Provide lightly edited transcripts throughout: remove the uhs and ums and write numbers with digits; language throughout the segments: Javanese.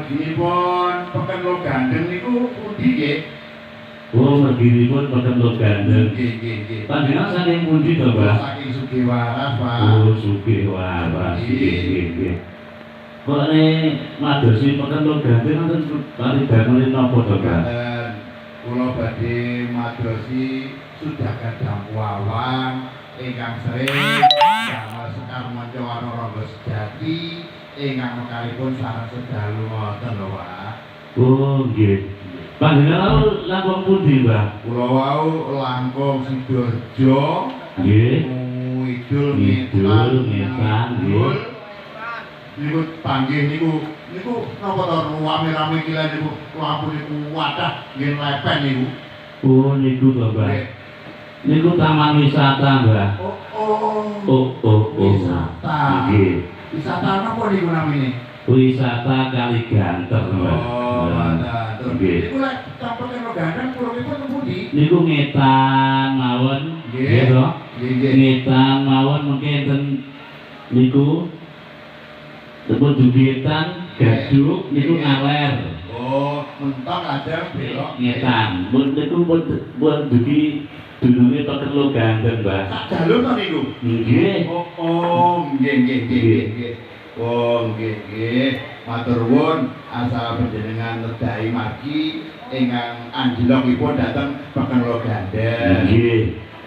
merginipun Peken Logandeng niku pundi nggih? Oh, merginipun Peken Logandeng. Nggih. Panjenengan saking pundi to, Mbah? Saking Sugiwaras, Pak. Oh, Sugiwaras. Nggih. Kok madosi Peken Logandeng wonten paribaten napa to, Mbah? Kula badhe madosi Sudakan Dampu Awang ingkang sering damel Sekar Manca Warna Rangga Sejati ingkang mekalipun sareng sedalu wonten lho, Pak. Oh, nggih. Panjenengan langkung pundi, Mbah? Kula wau langkung Sidoarjo. Nggih. Idul Ngetan, nggih. Niku panggih niku napa to rame-rame kila niku lampu niku wadah nggih lepen niku. Oh, niku to, Mbah. Niku taman wisata, Mbah. Oh. Wisata. Nggih. Wisata napa niku namine? Wisata Kali Ganter, Mbah. Oh, mantap. Nggih. Niku lek campur karo gandeng purunipun pundi? Niku ngetan mawon. Nggih. to? Nggih. Ngetan mawon mungkin enten niku tepun dugitan gaduk niku ngaler. Oh, mentok kadang belok Ngetan. Mun niku pun dugi dununge Peken Logandeng, Mbah. sak jalur to niku. Nggih. Oh, nggih. Oh, nggih. Matur nuwun asal panjenengan nedhahi margi ingkang anjlokipun dhateng Peken Logandeng. Nggih.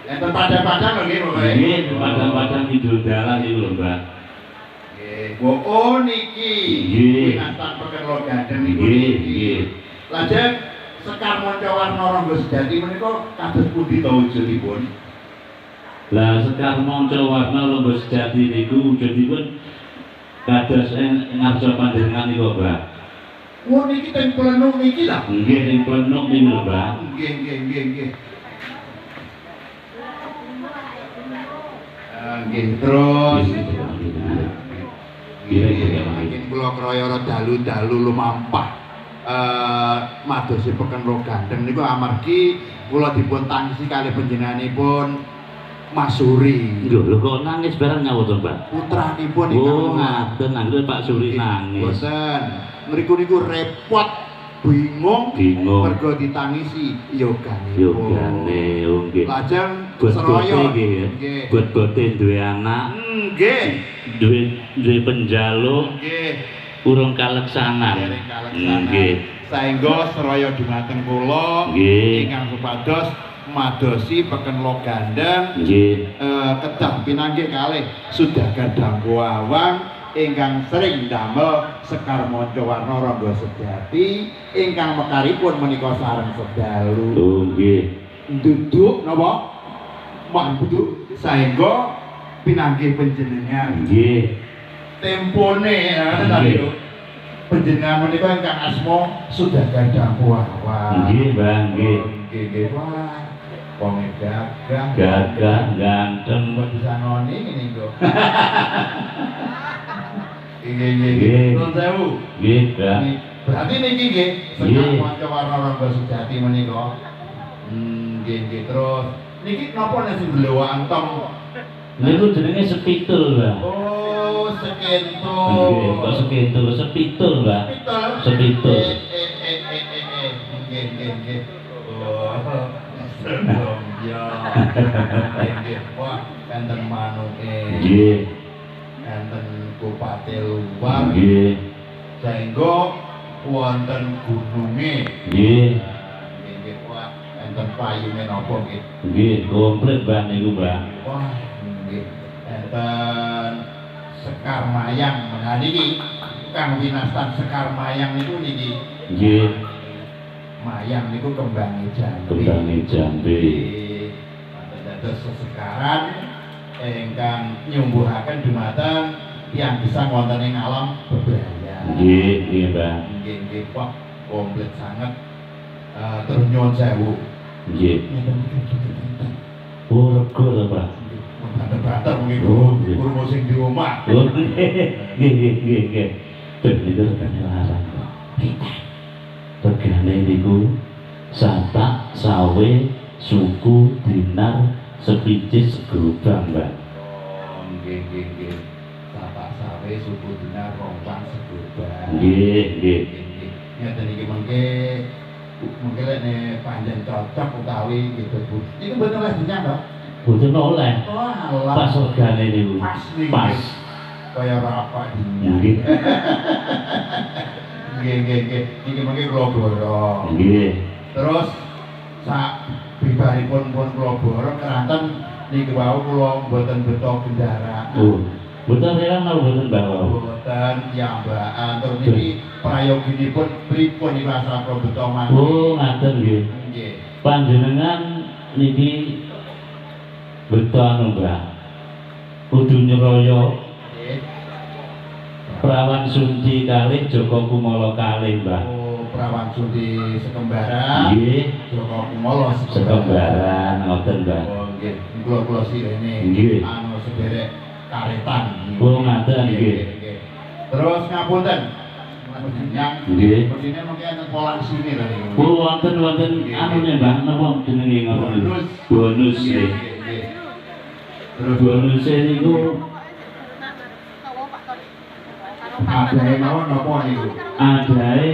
Enten padang-padang lho nggih, Bapak. Nggih, padang-padang kidul dalan niku lho, Mbah. Nggih. Oh, niki. Nggih. Winastan Peken Logandeng niku. Nggih. Lajeng Sekar Manca Warna Rangga Sejati menika kados pundi to wujudipun? Lah Sekar Manca Warna Rangga Sejati niku wujudipun kados ngarsa panjenengan niku, Mbah. Oh, niki teng plenuk niki lah. Nggih, ing plenuk niku, Mbah. Nggih. Nggih, terus mungkin kula kraya dalu-dalu lumampah madosi Peken Logandeng niku amargi kula dipun tangisi kalih panjenenganipun Mas Suri. Lho kok nangis bareng nyawut to, Mbah? Putranipun Oh, ngaten nangis Pak Suri nangis. Boten. Mriku niku repot, bingung. Mergo ditangisi yogane. Oh nggih. Lajeng Bot-bote Seroyo. nggih. Bot-bote duwe anak, Nggih. duwe penjaluk, Nggih. urung kaleksanan. Nggih. Saengga Seroyo dumateng kula Nggih. ingkang supados madosi Peken Logandeng Nggih. kedah pinanggih kalih Sudagan Dampu Awang ingkang sering damel Sekar Manca Warna Rangga Sejati ingkang mekaripun menika sareng sedalu. Oh nggih. Duduk napa? Manduk saengga pinanggih panjenengan. Nggih. Tempone tadi lho. Panjenengan menika ingkang asma Sudagan Dampu Awang. Nggih, Mbah, nggih. Nggih. Wah, wong gagah. Gagah, ganteng. Kok bisa ngoni ngene kok. Nggih. Nggih. Nuwun sewu. Nggih, Mbah. Berarti niki nggih Sekar Nggih. Manca Warna Rangga Sejati menika. Nggih. Terus niki napa nek sing Blewa Antong? Niku jenenge sepitul, Mbah. Oh, sekentul. Nggih, kok sepitul, sepitul, Mbah. Sepitul. Nggih. Oh, sedom ya. Nggih. Wah, enten manuke. Nggih. Enten kupate luar. Nggih. Saengga wonten gununge. Nggih. Nggih. Wah, enten payune napa nggih? Nggih, komplit Mbah niku, Mbah. Wah, nggih. Enten Sekar Mayang. Nah niki kang winastan Sekar Mayang niku niki. Nggih. Mayang niku kembange Jambi. Kembange Jambi. Dados sesekaran ingkang nyumbuhaken dumateng tiyang gesang wonten ing alam bebraya. Nggih, Mbah. Nggih. Wah, komplit sanget. Terus nyuwun sewu. Nggih. Oh, rego to, Pak. Banter-banter mungkin Oh, nggih. guru sing di omah. Oh, nggih. Ben itu regane larang. Regane niku satak, sawe, suku, dinar, sepicis, gerubang, Mbak. Oh, nggih. Satak sawe suku dinar rompang segobang. Nggih. ngeten iki mengke lek panjen cocok utawi gitu Bu. Iku mboten oleh dinyang to? Boten oleh. Oh alah. Pas regane niku. Pas. Kaya rapak dinyang. Nggih. Nggih. Iki mengke kula borong. Nggih. Terus sak bibaripun pun kula borong keranten niki wau kula mboten beto kendaraan. Oh. Boten relang napa boten bawa. Boten piyambakan terus niki prayoginipun pripun iki asal kula beto mangke. Oh, ngaten nggih. Nggih. Panjenengan niki beto anu, Mbah. Kudu nyroyo Nggih. Prawan Sunti kalih Joko Kumolo kalih, Mbah. Oh, Prawan Sunti sekembaran. Nggih. Joko Kumolo Sekembaran ngoten, Mbah. Oh, nggih. Kula sirene Nggih. anu sederek karetan. Oh, ngaten nggih. Terus ngapunten. Yang Nggih. begini mungkin enten polang sini tadi. Oh, wonten anunya, Mbah. Napa jenenge ngoten? Bonus nggih. Terus Bonus niku ada mawon napa niku? adae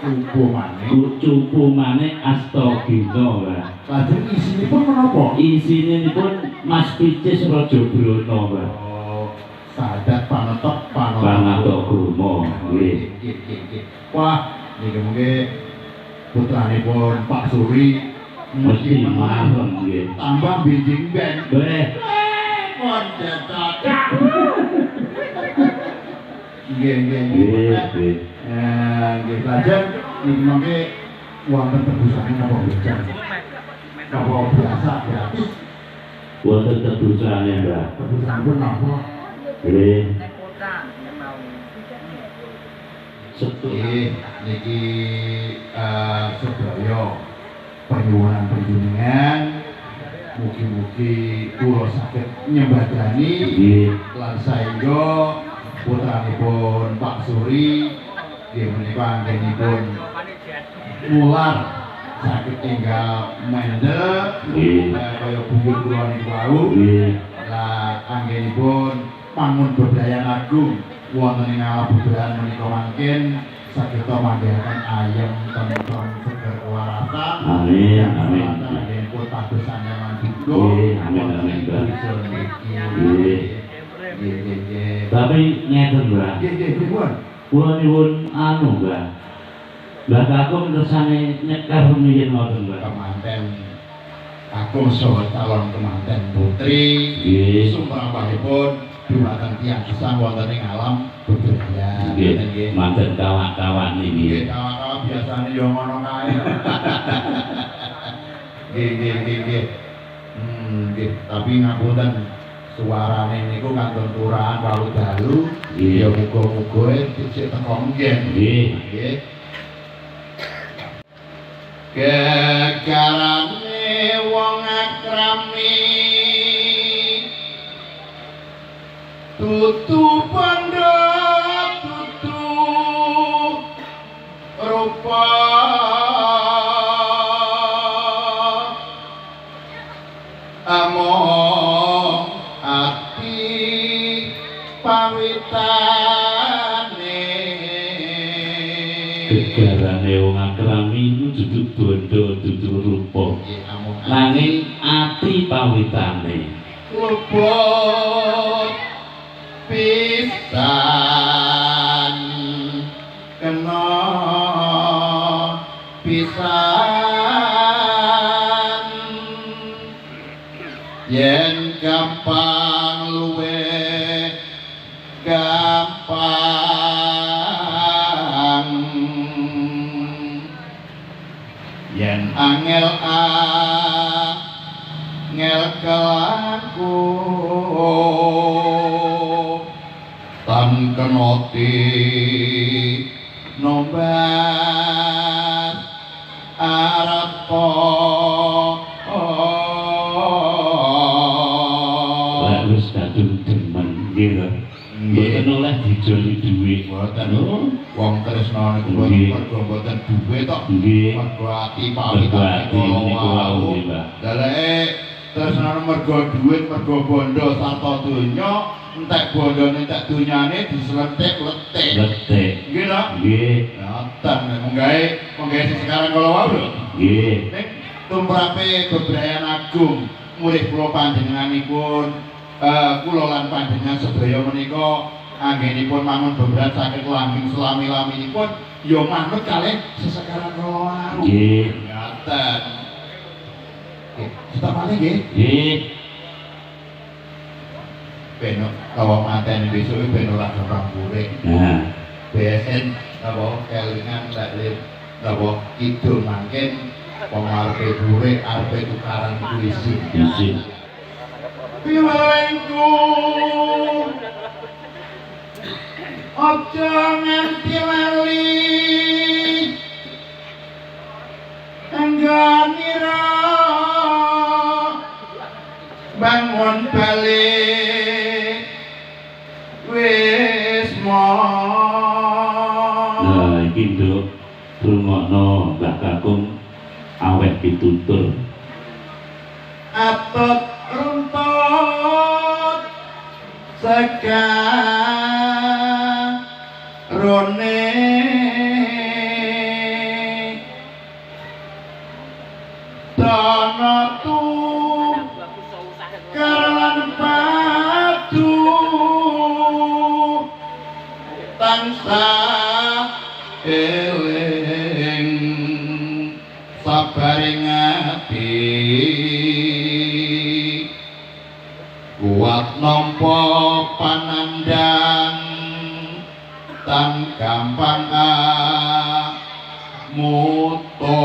Cupu maneh. cupu maneh Astagina, Mbah. Lajeng isinipun menapa? Isinipun Mas Picis Raja Brana, Mbah. Oh, sadat panetok Panatagama, nggih. Nggih. Wah, niki mengke putranipun Pak Suri Mesti mawon nggih. tambah bijing ben. Boleh. Nggih. Nggih. Nggih, lajeng niki mengke wonten tebusane napa bejang? Napa biasa gratis? Wonten tebusane, Mbah. Tebusanipun napa? Nggih. Nggih, niki sedaya penyuwunan panjenengan mugi-mugi kula saged nyembadani Nggih. lan saengga putranipun Pak Suri nggih menika anggenipun mular saged tinggal mendel Nggih. kaya buyut kula niku wau Nggih. lah anggenipun pangun bebrayan agung wonten ing alam bebrayan menika mangkin saged manggihaken ayem tentrem seger kewarasan. Amin, amin. Anggenipun tadosan yang duka. Nggih, amin, amin, Mbah. Nggih. Nggih. Tapi ngeten, Mbah. Nggih, pripun? Kula nyuwun anu, Mbah. Mbah Kakung kersane nyekar rumiyin ngoten, Mbah. Kemanten Kakung saha calon kemanten putri. Nggih. Sumrambahipun dumateng tiyang gesang wonten ing alam bebrayan. Nggih, manten kawan-kawan Nggih, niki. kawan-kawan biasane ya ngono kae. Nggih. Nggih, tapi ngapunten suarane niku kantun turahan walu dalu. Nggih. Ya muga-muga dicek teko mungkin. Nggih. Nggih. Gegarane wong akrami tutu pandha tutu rupa among ati pawitane Gegarane wong akrami iku duduk bondo dudu rupa. Nanging ati pawitane. Luput pisan kena pisan yen gampang luwe gampang yen angel angel kelaku tan kenoti nombat arapo Lah wis kadung demen nggih lho. Mboten oleh dijoli dhuwit. Mboten wong tresna niku Nggih. mergo mboten duwe tok. Nggih. Mergo ati Mergo pawitane ati niku wau wau. nggih, Mbah. Daleke tresnane mergo dhuwit, mergo bondo sarta donya, entek bondone entek donyane disletik-letik. Letik. Nggih to? Nggih. Ngoten, menggawe sing sekarang kala wau lho. Nggih. Nek tumrape bebrayan agung mulih kula panjenenganipun kula lan panjenengan sedaya menika anggenipun mangun beberan saged langgeng selami-laminipun ya manut kalih sesekarang kala wau. Nggih. Ngoten. Nggih, setapane nggih. Nggih. Ben kawa mateni besok ben ora gampang burik. Nah, BSN apa kelingan lek apa kidul mangken wong arepe burik arepe tukaran puisi. isi. Piwelengku aja nganti lali angganira bangun balik wis Nah, iki nduk rungokno Mbah Kakung awet pitutur. atut runtut sekarone dana tu karan padu tansah eling sabaring ati kuat nampa panandang tan gampang muto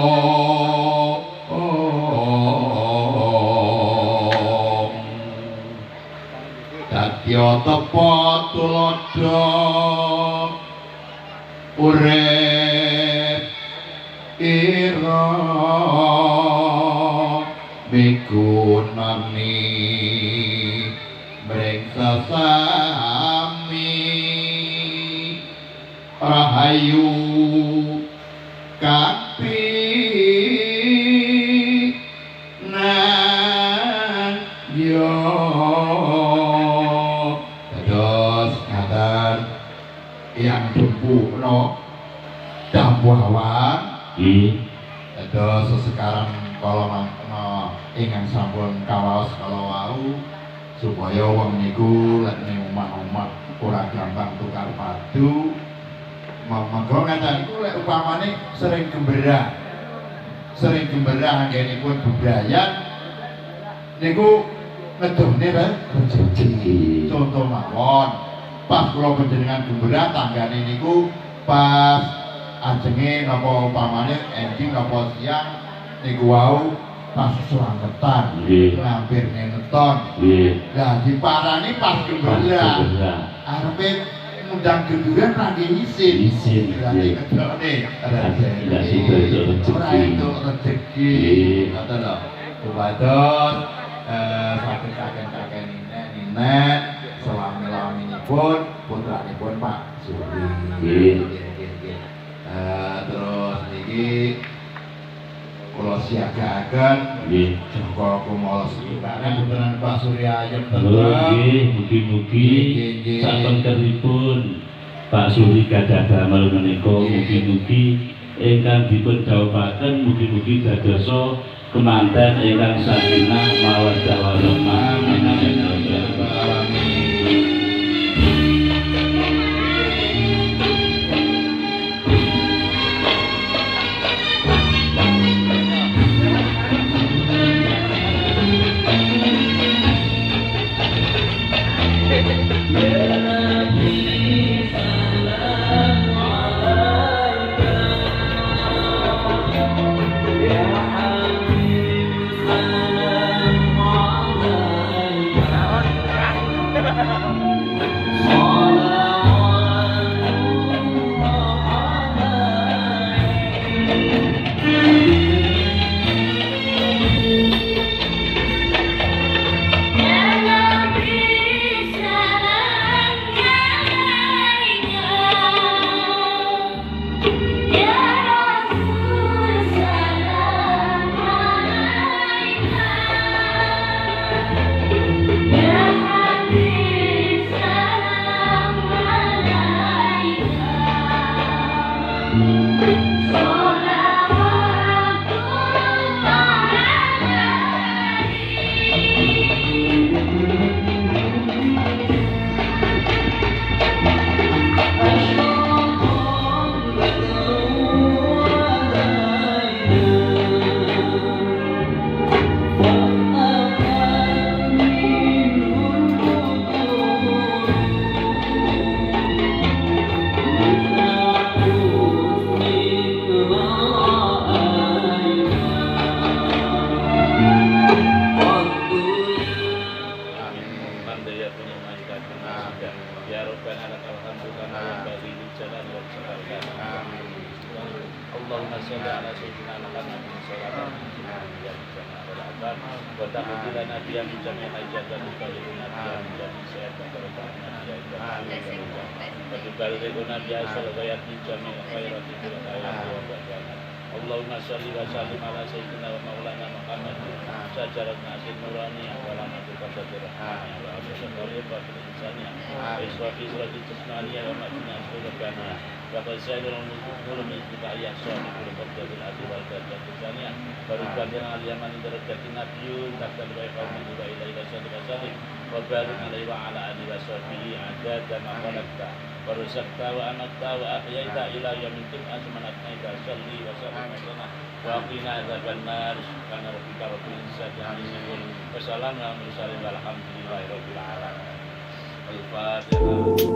dadya tepa tulodo urip ira migunani mring sesami rahayu kapi nan yo dados ngaten yang dumpukno dambuhawan Nggih. dados sekarang kala mangkena ingkang sampun kawaos kala wau supaya wong niku lek ning omah-omah ora gampang tukar padu. Monggo ngaten iku lek upamane sering gemberah anggenipun bebrayan niku ngedone rezeki. Contoh mawon, pas kula panjenengan gemberah tanggane niku pas ajenge napa upamane ending napa siang niku wau pas selambetan Nggih. hampir neneton. Nggih. Lah diparani pas gemberah. Bener. Arepe ngundang gemberan ra ngisin. Isin, Berarti nggih. kedone Lah sido itu rezeki. ora entuk rezeki. Nggih. Ngoten lho. Upados saged kaken-kaken ninen selami-laminipun putranipun Pak Suri. Nggih. Terus niki kula siagaken Nggih. Joko kumala sedulurane puteran Pak Surya Ayem Nggih, mugi-mugi Nggih. satemkeripun Pak Suri gadah damel menika mugi-mugi ingkang dipun dhawuhaken mugi-mugi dadosa kemanten ingkang sakinah mawaddah warahmah. Amin amin amin ya rabbal alamin. Ya Habib, salam alaika. Allahumma sholli wa sallim ala sayyidina wa maulana Muhammad sajarat nasir nurani wa rahmatu qasadir rahmani wa asasat tariqat insaniya wa israfi surati tasmaniya wa ma'jina surabana wa qasadir al-mulkul min ibadiyah sahibul qabdabil adi wal qadat insaniya wa rubban yang aliyaman darajatin nabiyun takkan baikau min wa ilaihi sallim wa barik alaihi wa ala alihi wa sahbihi adada ma khalaqta wa rusakta wa anakta wa ahyaita ila yamin tim'as manatnaika salli wa sallim wa qina adzaban nar subhana rabbika rabbil izzati amma yasifun wa salamun alal mursalin walhamdulillahi rabbil alamin. Al-Fatihah.